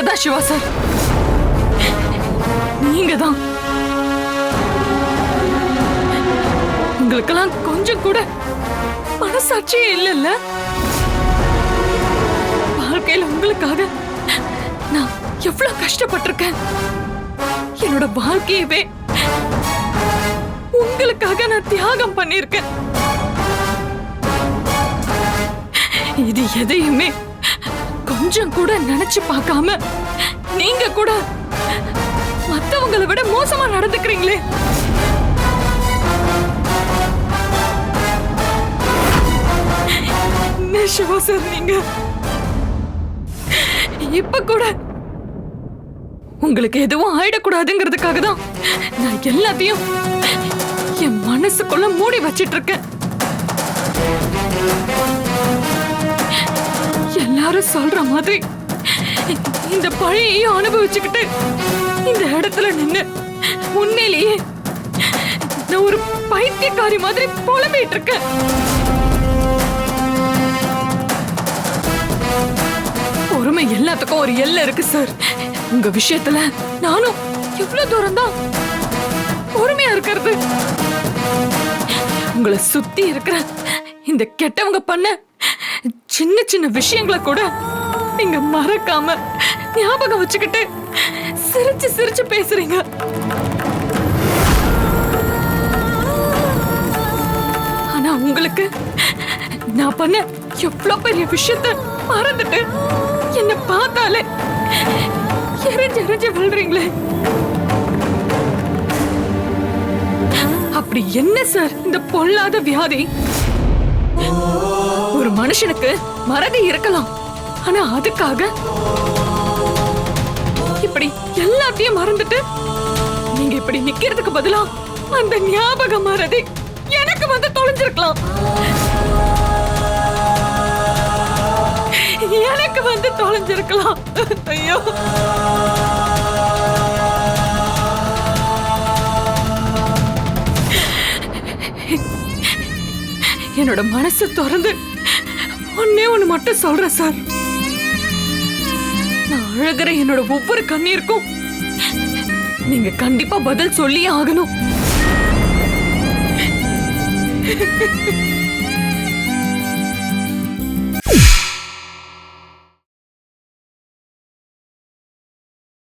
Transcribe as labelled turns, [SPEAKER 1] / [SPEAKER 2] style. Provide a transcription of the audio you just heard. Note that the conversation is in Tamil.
[SPEAKER 1] தான் சிவா சார், நீங்க தான். உங்களுக்கெல்லாம் கொஞ்சம் கூட மனசாட்சியே இல்லைல்ல? வாழ்க்கையில உங்களுக்காக நான் எவ்வளவு கஷ்டப்பட்டிருக்கேன். என்னோட வாழ்க்கையவே உங்களுக்காக நான் தியாகம் பண்ணிருக்கேன். இது எதையுமே கொஞ்சம் கூட நினைச்சு பார்க்காம நீங்க கூட மத்தவங்களை விட மோசமா நடந்துக்கிறீங்களே. சிவா சார், நீங்க இப்ப கூட உங்களுக்கு எதுவும் ஆயிடக்கூடாதுங்கிறதுக்காக தான் நான் எல்லாத்தையும் என் மனசுக்குள்ள மூடி வச்சிட்டு இருக்கேன். எல்லாரும் சொல்ற மாதிரி இந்த பழையையும் அனுபவிச்சுக்கிட்டு இந்த இடத்துல நின்னு உண்மையிலேயே நான் ஒரு பைத்தியக்காரி மாதிரி புலம்பிட்டு இருக்கேன். பொறுமை எல்லாத்துக்கும் ஒரு எல்லை இருக்கு சார். உங்க விஷயத்துல நானும் எவ்வளவு தூரம் தான் பொறுமையா இருக்கிறது. உங்களை சுத்தி இருக்கிற இந்த கெட்டவங்க பண்ண சின்ன சின்ன விஷயங்களை கூட நீங்க மறக்காம ஞாபகம் வச்சுக்கிட்டு சிரிச்சு சிரிச்சு பேசுறீங்க. ஆனா உங்களுக்கு நான் பண்ண எவ்வளவு பெரிய விஷயத்த மறந்துட்டு என்ன பார்த்தாலே எரிஞ்சு எரிஞ்சு விழுறீங்களே. அப்படி என்ன சார் இந்த பொல்லாத வியாதி? ஒரு மனுஷனுக்கு மறதி இருக்கலாம், ஆனா அதுக்காக இப்படி எல்லாத்தையும் மறந்துட்டு நீங்க இப்படி நிக்கிறதுக்கு பதிலா அந்த ஞாபக மறதி எனக்கு வந்து தொலைஞ்சிருக்கலாம். எனக்கு வந்து தொலைஞ்சிருக்கலாம். ஐயோ, என்னோட மனசு திறந்து ஒன்னே ஒண்ணு மட்டும் சொல்றேன் சார். நான் அழகுற என்னோட ஒவ்வொரு கண்ணீருக்கும் நீங்க கண்டிப்பா பதில் சொல்லியே ஆகணும்.